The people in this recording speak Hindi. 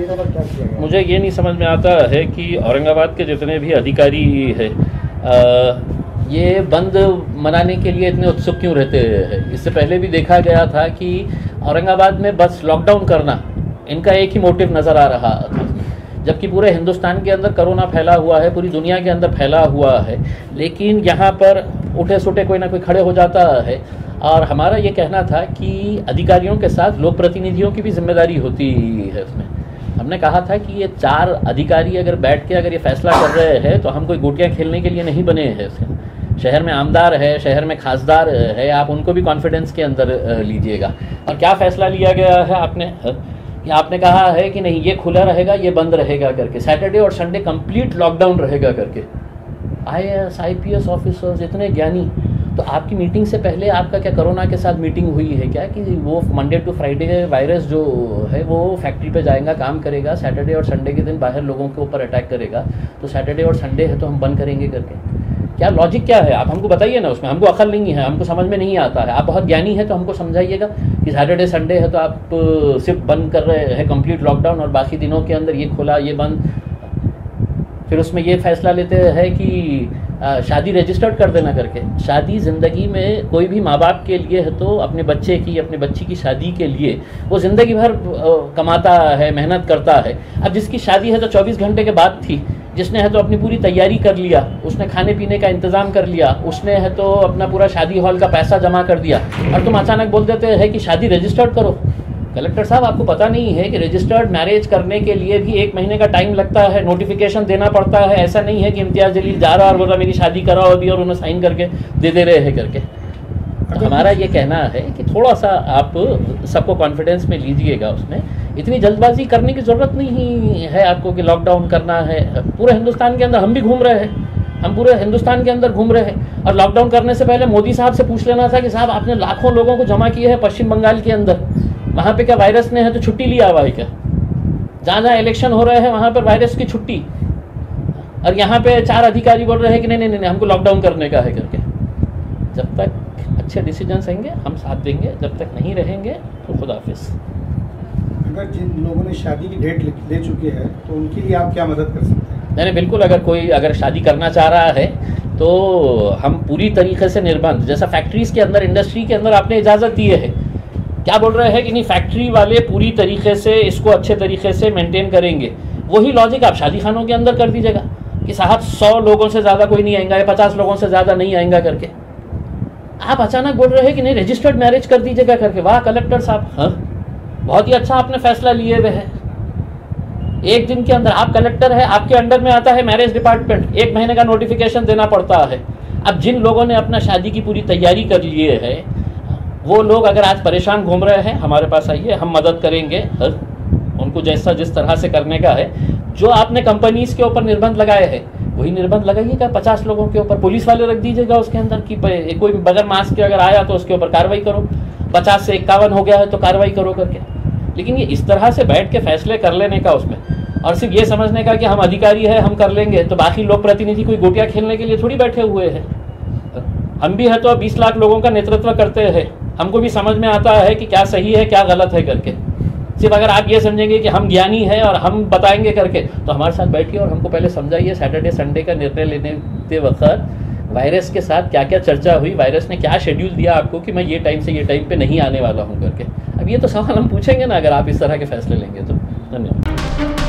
तरीकों पर क्या किया गया? मुझे ये नहीं समझ में आता है कि औरंगाबाद के जितने भी अधिकारी है ये बंद मनाने के लिए इतने उत्सुक क्यों रहते हैं। इससे पहले भी देखा गया था कि औरंगाबाद में बस लॉकडाउन करना इनका एक ही मोटिव नज़र आ रहा था, जबकि पूरे हिंदुस्तान के अंदर कोरोना फैला हुआ है, पूरी दुनिया के अंदर फैला हुआ है, लेकिन यहाँ पर उठे सुटे कोई ना कोई खड़े हो जाता है। और हमारा ये कहना था कि अधिकारियों के साथ लोक प्रतिनिधियों की भी जिम्मेदारी होती है उसमें। हमने कहा था कि ये 4 अधिकारी अगर बैठ के अगर ये फैसला कर रहे हैं तो हम कोई गोटियाँ खेलने के लिए नहीं बने हैं। उसके शहर में आमदार है, शहर में खासदार है, आप उनको भी कॉन्फिडेंस के अंदर लीजिएगा। और क्या फ़ैसला लिया गया है आपने कहा है कि नहीं ये खुला रहेगा, ये बंद रहेगा करके, सैटरडे और संडे कंप्लीट लॉकडाउन रहेगा करके। IAS IPS ऑफिसर्स इतने ज्ञानी, तो आपकी मीटिंग से पहले आपका क्या कोरोना के साथ मीटिंग हुई है क्या कि वो मंडे टू फ्राइडे वायरस जो है वो फैक्ट्री पे जाएगा, काम करेगा, सैटरडे और संडे के दिन बाहर लोगों के ऊपर अटैक करेगा, तो सैटरडे और संडे है तो हम बंद करेंगे करके? क्या लॉजिक क्या है? आप हमको बताइए ना, उसमें हमको अकल नहीं है, हमको समझ में नहीं आता है। आप बहुत ज्ञानी है तो हमको समझाइएगा कि सैटरडे संडे है तो आप सिर्फ बंद कर रहे हैं कंप्लीट लॉकडाउन, और बाकी दिनों के अंदर ये खुला ये बंद। फिर उसमें ये फैसला लेते हैं कि शादी रजिस्टर्ड कर देना करके। शादी ज़िंदगी में कोई भी माँ बाप के लिए है तो अपने बच्चे की, अपने बच्ची की शादी के लिए वो ज़िंदगी भर कमाता है, मेहनत करता है। अब जिसकी शादी है तो 24 घंटे के बाद थी, जिसने है तो अपनी पूरी तैयारी कर लिया, उसने खाने पीने का इंतज़ाम कर लिया, उसने है तो अपना पूरा शादी हॉल का पैसा जमा कर दिया, और तुम अचानक बोल देते हैं कि शादी रजिस्टर्ड करो। कलेक्टर साहब, आपको पता नहीं है कि रजिस्टर्ड मैरिज करने के लिए भी 1 महीने का टाइम लगता है, नोटिफिकेशन देना पड़ता है। ऐसा नहीं है कि इम्तियाज़ जलील जा रहा और बोल रहा मेरी शादी कराओ अभी और उन्हें साइन करके दे रहे हैं करके। तो हमारा ये कहना है कि थोड़ा सा आप सबको कॉन्फिडेंस में लीजिएगा। उसमें इतनी जल्दबाजी करने की ज़रूरत नहीं है आपको कि लॉकडाउन करना है। पूरे हिंदुस्तान के अंदर हम भी घूम रहे हैं, हम पूरे हिंदुस्तान के अंदर घूम रहे हैं, और लॉकडाउन करने से पहले मोदी साहब से पूछ लेना था कि साहब आपने लाखों लोगों को जमा किए हैं पश्चिम बंगाल के अंदर, वहाँ पे क्या वायरस ने है तो छुट्टी लिया हुआ है क्या? जहाँ जहाँ इलेक्शन हो रहे हैं वहाँ पर वायरस की छुट्टी, और यहाँ पे 4 अधिकारी बोल रहे हैं कि नहीं नहीं नहीं हमको लॉकडाउन करने का है करके। जब तक अच्छे डिसीजंस आएंगे हम साथ देंगे, जब तक नहीं रहेंगे तो खुदा हाफिज़। अगर जिन लोगों ने शादी की डेट ले चुके हैं तो उनके लिए आप क्या मदद कर सकते हैं? नहीं बिल्कुल, अगर कोई शादी करना चाह रहा है तो हम पूरी तरीके से निर्बंध, जैसा फैक्ट्रीज़ के अंदर, इंडस्ट्री के अंदर आपने इजाज़त दिए है, क्या बोल रहे हैं कि नहीं फैक्ट्री वाले पूरी तरीके से इसको अच्छे तरीके से मेंटेन करेंगे, वही लॉजिक आप शादी खानों के अंदर कर दीजिएगा कि साहब 100 लोगों से ज़्यादा कोई नहीं आएगा या 50 लोगों से ज़्यादा नहीं आएगा करके। आप अचानक बोल रहे हैं कि नहीं रजिस्टर्ड मैरिज कर दीजिएगा करके। वाह कलेक्टर साहब, हाँ बहुत ही अच्छा आपने फैसला लिए हुए है। 1 दिन के अंदर आप कलेक्टर है, आपके अंडर में आता है मैरिज डिपार्टमेंट, 1 महीने का नोटिफिकेशन देना पड़ता है। अब जिन लोगों ने अपना शादी की पूरी तैयारी कर लिए है वो लोग अगर आज परेशान घूम रहे हैं, हमारे पास आइए, हम मदद करेंगे उनको जैसा जिस तरह से करने का है। जो आपने कंपनीज़ के ऊपर निर्बंध लगाए हैं वही निर्बंध लगाइएगा 50 लोगों के ऊपर, पुलिस वाले रख दीजिएगा उसके अंदर कि कोई बगैर मास्क के अगर आया तो उसके ऊपर कार्रवाई करो, 50 से 51 हो गया है तो कार्रवाई करो करके। लेकिन ये इस तरह से बैठ के फैसले कर लेने का उसमें, और सिर्फ ये समझने का कि हम अधिकारी है हम कर लेंगे, तो बाकी लोक प्रतिनिधि कोई गोटियाँ खेलने के लिए थोड़ी बैठे हुए हैं। हम भी है तो 20 लाख लोगों का नेतृत्व करते हैं, हमको भी समझ में आता है कि क्या सही है क्या गलत है करके। सिर्फ अगर आप ये समझेंगे कि हम ज्ञानी हैं और हम बताएंगे करके, तो हमारे साथ बैठिए और हमको पहले समझाइए सैटरडे संडे का निर्णय लेने वक्त वायरस के साथ क्या क्या चर्चा हुई, वायरस ने क्या शेड्यूल दिया आपको कि मैं ये टाइम से ये टाइम पे नहीं आने वाला हूँ करके। अब ये तो सवाल हम पूछेंगे ना अगर आप इस तरह के फैसले लेंगे तो। धन्यवाद।